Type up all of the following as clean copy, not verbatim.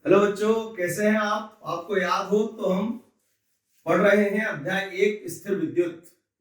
Hello बच्चों, कैसे हैं आप? आपको याद हो तो हम पढ़ रहे हैं अध्याय 1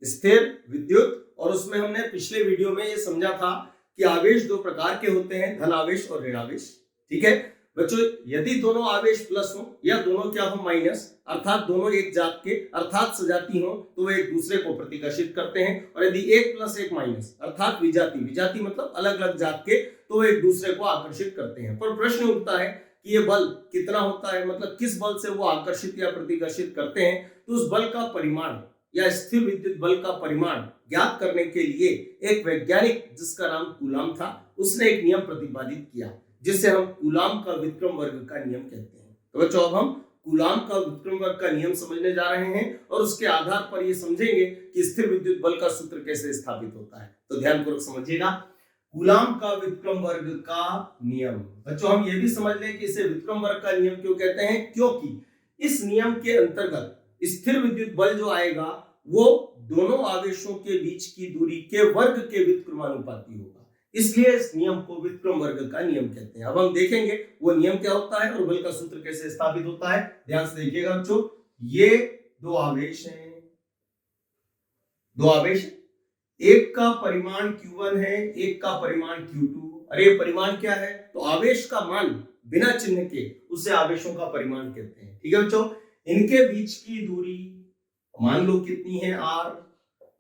स्थिर विद्युत और उसमें हमने पिछले वीडियो में ये समझा था कि आवेश दो प्रकार के होते हैं, धन आवेश और ऋण आवेश। ठीक है बच्चों, यदि दोनों आवेश प्लस हो या दोनों क्या हो माइनस, अर्थात दोनों एक जात के अर्थात सजाती हो, तो वे एक दूसरे को प्रतिकर्षित करते हैं। और यदि एक प्लस एक माइनस अर्थात विजाती मतलब अलग अलग जात के, तो वे एक दूसरे को आकर्षित करते हैं। पर प्रश्न उठता है कि ये बल कितना होता है, मतलब किस बल से वो आकर्षित या प्रतिकर्षित करते हैं। तो उस बल का परिमाण या स्थिर विद्युत बल का परिमाण ज्ञात करने के लिए एक वैज्ञानिक जिसका नाम कूलाम था, उसने एक नियम प्रतिपादित किया जिसे हम कूलाम का व्युत्क्रम वर्ग का नियम कहते हैं। तो बच्चों, अब हम कूलाम का व्युत्क्रम वर्ग का नियम समझने जा रहे हैं और उसके आधार पर ये समझेंगे कि स्थिर विद्युत बल का सूत्र कैसे स्थापित होता है। तो ध्यानपूर्वक समझिएगा, कूलाम का व्युत्क्रम वर्ग का नियम। बच्चों, हम ये भी समझ लें कि इसे व्युत्क्रम वर्ग का नियम क्यों कहते हैं, क्योंकि इस नियम के अंतर्गत स्थिर विद्युत बल जो आएगा वो दोनों आवेशों के बीच की दूरी के वर्ग के व्युत्क्रमानुपाती होगा, इसलिए इस नियम को व्युत्क्रम वर्ग का नियम कहते हैं। अब हम देखेंगे वो नियम क्या होता है और बल का सूत्र कैसे स्थापित होता है। ध्यान से देखिएगा बच्चों, ये दो आवेश हैं, एक का परिमाण Q1 है, एक का परिमाण Q2। अरे परिमाण क्या है, तो आवेश का मान बिना चिन्ह के उसे आवेशों का परिमाण कहते हैं। ठीक है बच्चों, इनके बीच की दूरी मान लो कितनी है R।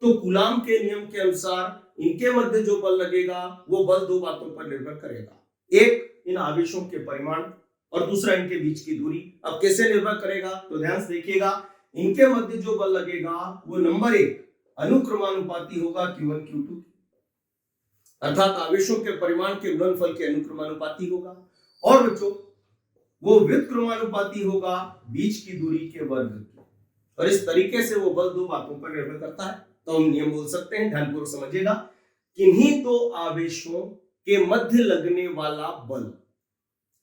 तो कूलाम के नियम के अनुसार इनके मध्य जो बल लगेगा वो बल दो बातों पर निर्भर करेगा, एक इन आवेशों के परिमाण और दूसरा इनके बीच की दूरी। अब कैसे निर्भर करेगा, तो ध्यान से देखिएगा, इनके मध्य जो बल लगेगा वो नंबर 1 अनुक्रमानुपाती होगा Q1 Q2, अर्थात आवेशों के परिमाण के गुणनफल के अनुक्रमानुपाती होगा। और बच्चों, वो व्युत्क्रमानुपाती होगा बीच की दूरी के वर्ग की। और इस तरीके से वो बल दो बातों पर निर्भर करता है। तो हम नियम बोल सकते हैं, ध्यानपूर्वक समझिएगा, किन्हीं दो आवेशों के मध्य लगने वाला बल।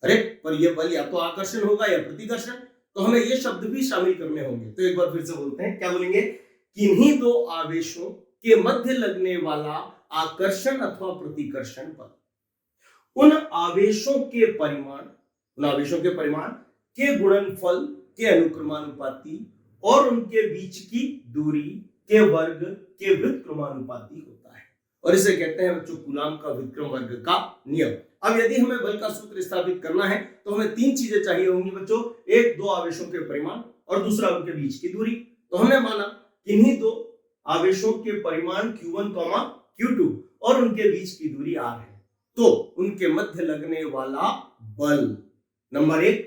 अरे पर यह बल या तो आकर्षण होगा या प्रतिकर्षण, तो हमें ये शब्द भी शामिल करने होंगे। तो एक बार फिर से बोलते हैं, क्या बोलेंगे, किन्हीं दो आवेशों के मध्य लगने वाला आकर्षण अथवा प्रतिकर्षण बल उन आवेशों के परिमाण के गुणनफल के अनुक्रमानुपाती और उनके बीच की दूरी के वर्ग के व्युत्क्रमानुपाती होता है। और इसे कहते हैं बच्चों कूलाम का व्युत्क्रम वर्ग का नियम। अब यदि हमें बल का सूत्र स्थापित करना है तो हमें तीन चीजें चाहिए होंगी बच्चों, एक दो आवेशों के परिमाण और दूसरा उनके बीच की दूरी। तो हमने माना किन्हीं दो आवेशों के परिमाण Q1, Q2 और उनके बीच की दूरी R है, तो उनके मध्य लगने वाला बल नंबर 1,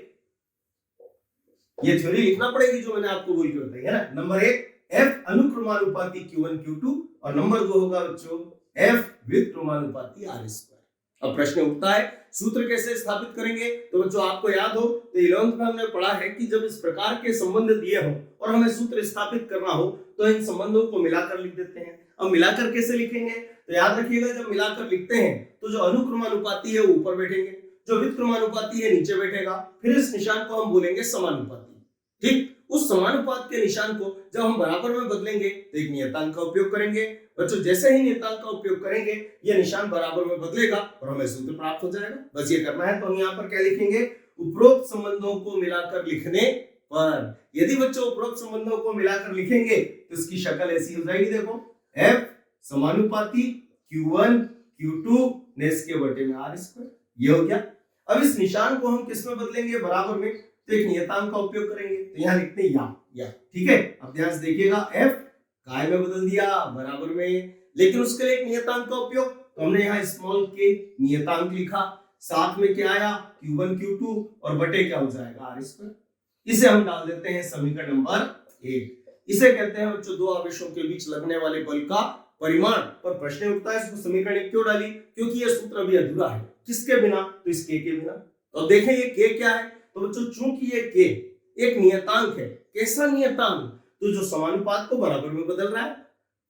ये थ्योरी लिखना पड़ेगी जो मैंने आपको बोल के बताई है ना। नंबर 1 F अनुक्रमानुपाती Q1 Q2 और नंबर 2 होगा बच्चों F व्युत्क्रमानुपाती R²। अब प्रश्न उठता है सूत्र कैसे स्थापित करेंगे। तो बच्चों आपको याद हो तो 11th में हमने पढ़ा है कि जब इस प्रकार के संबंध दिए हो और हमें सूत्र स्थापित करना हो तो इन संबंधों को मिलाकर लिख देते हैं। अब मिलाकर कैसे लिखेंगे, तो याद रखिएगा, जब मिलाकर लिखते हैं तो जो अनुक्रमानुपाती है वो ऊपर बैठेंगे, जो व्युत्क्रमानुपाती है नीचे बैठेगा, फिर इस निशान को हम बोलेंगे समानुपाती। ठीक, उस समानुपात के निशान को जब हम बराबर में बदलेंगे तो एक नियतांक का उपयोग करेंगे। बच्चों जैसे ही नियतांक का उपयोग करेंगे यह निशान बराबर में बदलेगा और हमें सूत्र प्राप्त हो जाएगा। बस ये करना है। तो हम यहाँ पर क्या लिखेंगे, उपरोक्त संबंधों को मिलाकर लिखने पर। यदि बच्चों उपरोक्त संबंधों को मिलाकर लिखेंगे तो इसकी शक्ल ऐसी हो जाएगी, देखो F समानुपाती Q1 Q2 ने इसके बटे में R², ये हो गया। अब इस निशान को हम किस में बदलेंगे, बराबर में, तो एक नियतांक का उपयोग करेंगे। तो यहाँ लिखते हैं या, ठीक है। अब ध्यान से देखिएगा, F काय में बदल दिया बराबर में, लेकिन उसके लिए एक नियतांक का उपयोग, तो हमने यहाँ स्मॉल के नियतांक लिखा, साथ में क्या आया Q1 Q2 और बटे क्या हो जाएगा R²। इसे हम डाल देते हैं समीकरण नंबर 1। इसे कहते हैं बच्चों दो आवेशों के बीच लगने वाले बल का परिमाण। पर प्रश्न उठता है इसको समीकरण 1 क्यों डाली, क्योंकि यह सूत्र अभी अधूरा है। किसके बिना, तो इस K के बिना। तो देखें ये K क्या है, तो बच्चों चूंकि ये K एक नियतांक है, कैसा नियतांक, तो जो समानुपात को बराबर में बदल रहा है।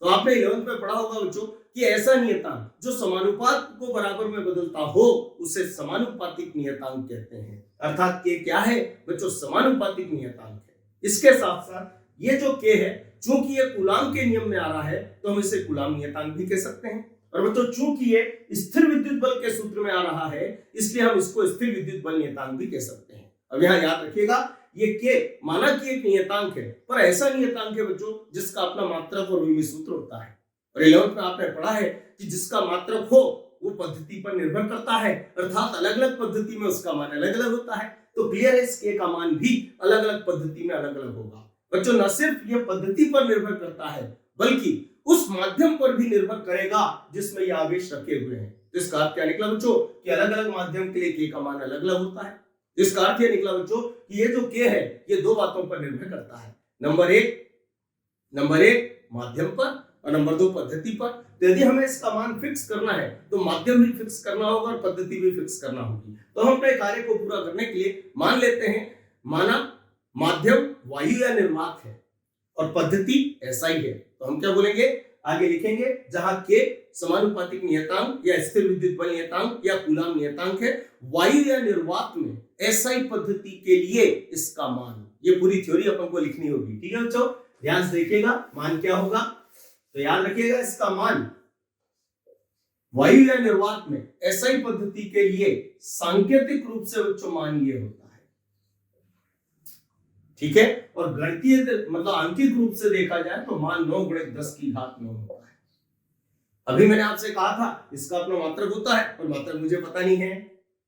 तो आपने 11th में पढ़ा होगा बच्चों कि ऐसा नियतांक जो समानुपात को बराबर में बदलता हो उसे समानुपातिक नियतांक कहते हैं। अर्थात K क्या है बच्चों, समानुपातिक नियतांक है। इसके साथ साथ ये जो K है, चूंकि ये कूलाम के नियम में आ रहा है तो हम इसे कूलाम नियतांक भी कह सकते हैं। और बच्चों चूंकि ये स्थिर विद्युत बल के सूत्र में आ रहा है इसलिए हम इसको स्थिर विद्युत बल नियतांक भी कह सकते हैं। अब यहाँ याद रखिएगा ये के माना कि एक नियतांक है, पर ऐसा नियतांक है बच्चों जिसका अपना मात्रक और विमीय सूत्र होता है। और 11th में आपने पढ़ा है कि जिसका मात्रक हो वो पद्धति पर निर्भर करता है, अर्थात अलग अलग पद्धति में उसका मान अलग अलग होता है। तो क्लियर है, इसके का मान भी अलग अलग पद्धति में अलग अलग होगा। बच्चों न सिर्फ ये पद्धति पर निर्भर करता है बल्कि उस माध्यम पर भी निर्भर करेगा जिसमें ये आवेश रखे हुए हैं। तो इसका अर्थ क्या निकला बच्चों कि अलग अलग माध्यम के लिए के का मान अलग अलग होता है। इसका अर्थ यह निकला बच्चों कि ये जो के है ये दो बातों पर निर्भर करता है, नंबर एक माध्यम पर और नंबर 2 पद्धति पर। तो यदि हमें इसका मान फिक्स करना है तो माध्यम भी फिक्स करना होगा और पद्धति भी फिक्स करना होगी। तो हम अपने कार्य को पूरा करने के लिए मान लेते हैं, माना माध्यम वायु या निर्वात है और पद्धति ऐसा ही है, तो हम क्या बोलेंगे, आगे लिखेंगे जहां के समानुपातिक नियतांक या स्थिर विद्युत बल नियतांक या कूलाम नियतांक है, वायु या निर्वात में एसआई पद्धति के लिए इसका मान, ये पूरी थ्योरी अपन को लिखनी होगी। ठीक है बच्चों, ध्यान से देखिएगा मान क्या होगा। तो याद रखिएगा इसका मान वायु या निर्वात में एसआई पद्धति के लिए सांकेतिक रूप से बच्चों मान ये होता है। ठीक है, और गणितीय मतलब आंकिक रूप से देखा जाए तो मान 9 × 10 की घात 9 होता है। अभी मैंने आपसे कहा था इसका अपना मात्रक होता है और मात्रक मुझे पता नहीं है,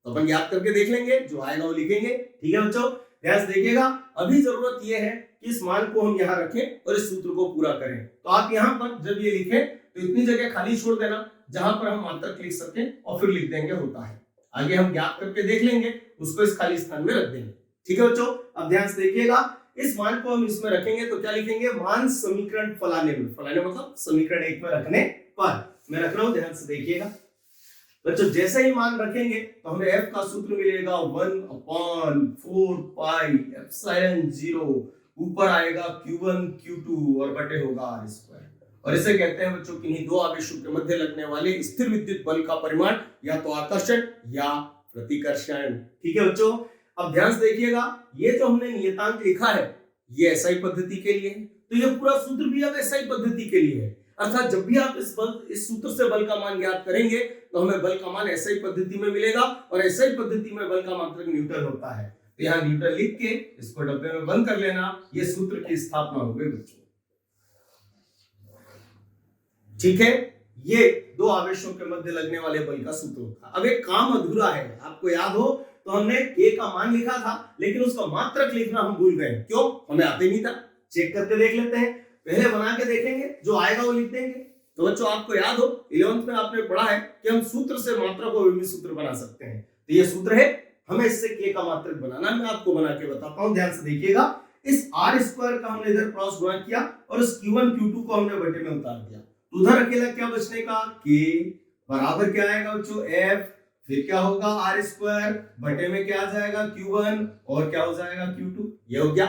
तो अपन याद करके देख लेंगे, जो आएगा वो लिखेंगे। ठीक है बच्चों, ध्यान से देखिएगा। अभी जरूरत यह है कि इस मान को हम यहाँ रखें और इस सूत्र को पूरा करें। तो आप यहाँ पर जब ये लिखें तो इतनी जगह खाली छोड़ देना जहां पर हम मात्रक लिख सकें और फिर लिख देंगे होता है। आगे हम ज्ञात करके देख लेंगे, उसको इस खाली स्थान में रख देंगे। ठीक है बच्चों, अब ध्यान से देखिएगा, इस मान को हम इसमें रखेंगे तो क्या लिखेंगे, मान समीकरण फलाने में, फलाने मतलब समीकरण 1 में रखने पर। मैं रख रहा हूं, ध्यान से देखिएगा बच्चों। जैसे ही मान रखेंगे तो हमें f का सूत्र मिलेगा 1/4 पाई एप्सिलॉन 0, ऊपर आएगा q1 q2 और बटे होगा r²। और इसे कहते हैं बच्चों किन्हीं दो आवेशों के मध्य लगने वाले स्थिर विद्युत बल का परिमाण, या तो आकर्षण या प्रतिकर्षण। ठीक है बच्चों, अब ध्यान से देखिएगा, ये जो हमने नियतांक लिखा है ये एसआई पद्धति के लिए है, तो ये पूरा सूत्र भी अब एसआई पद्धति के लिए है। अर्थात जब भी आप इस सूत्र से बल का मान ज्ञात करेंगे तो हमें बल का मान एसआई पद्धति में मिलेगा, और एसआई पद्धति में बल का मात्रक न्यूटन होता है। तो यहाँ न्यूटन लिख के इसको डब्बे में बंद कर लेना, ये सूत्र की स्थापना हो गई बच्चों। ठीक है, ये दो आवेशों के मध्य लगने वाले बल का सूत्र होता है। अब एक काम अधूरा है, आपको याद हो तो हमने के का मान लिखा था लेकिन उसका मात्रक लिखना हम भूल गए। क्यों, हमें आते नहीं था। चेक करके देख लेते हैं, पहले बना के देखेंगे, जो आएगा वो लिख देंगे। तो बच्चों आपको याद हो 11th में आपने पढ़ा है कि हम सूत्र से मात्रक और विमीय सूत्र बना सकते हैं। तो ये सूत्र है, हमें इससे के का मात्रक बनाना, मैं आपको बना के बताता हूं। ध्यान से देखिएगा, इस r² का हमने इधर क्रॉस गुणा किया और इस q1 q2 को हमने बटे में उतार दिया। उधर अकेला क्या बचने का, k बराबर क्या आएगा बच्चों, f, फिर क्या होगा r² बटे में क्या आ जाएगा q1 और क्या हो जाएगा q2। ये हो गया।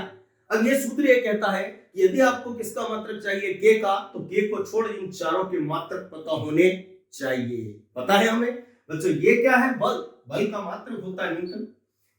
अब ये सूत्र ये कहता है कि यदि आपको किसका मात्रक चाहिए, k का, तो k को छोड़ इन चारों के मात्रक पता होने चाहिए। पता है हमें बच्चों, ये क्या है, बल, बल का मात्रक होता है न्यूटन।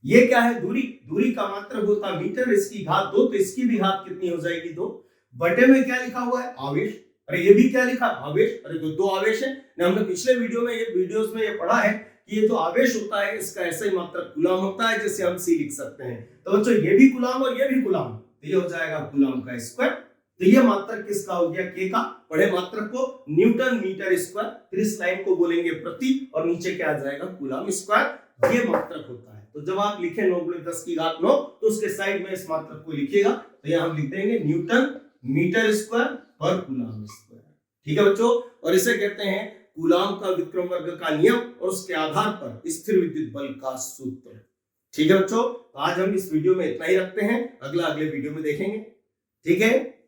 ये क्या है, दूरी, दूरी का मात्रक होता है मीटर, इसकी घात 2, तो इसकी भी घात कितनी हो जाएगी 2। बटे में क्या लिखा हुआ है, आवेश। अरे ये भी क्या लिखा, आवेश। अरे दो आवेश है, हमने पिछले वीडियोस में ये पढ़ा है कि ये जो आवेश होता है इसका ऐसा ही मात्रक कूलाम होता है, जैसे हम सी लिख सकते हैं। तो बच्चों ये भी कूलाम और ये भी कूलाम, तो ये हो जाएगा कूलाम का स्क्वायर। तो ये मात्रक किसका हो गया, के का। पढ़े मात्रक को न्यूटन मीटर स्क्वायर, फिर इस लाइन को बोलेंगे प्रति और नीचे क्या आ जाएगा कूलाम स्क्वायर, ये मात्रक होता है। तो जब आप लिखें 9 × 10 की घात 9 तो उसके साइड में इस मात्रक को लिखिएगा। तो यहाँ हम लिख देंगे न्यूटन मीटर स्क्वायर पर कूलाम स्क्वायर। ठीक है बच्चों, और इसे कहते हैं कूलाम का विक्रम वर्ग का नियम और उसके आधार पर स्थिर विद्युत बल का सूत्र। ठीक है बच्चों, तो आज हम इस वीडियो में इतना ही रखते हैं, अगले वीडियो में देखेंगे। ठीक है।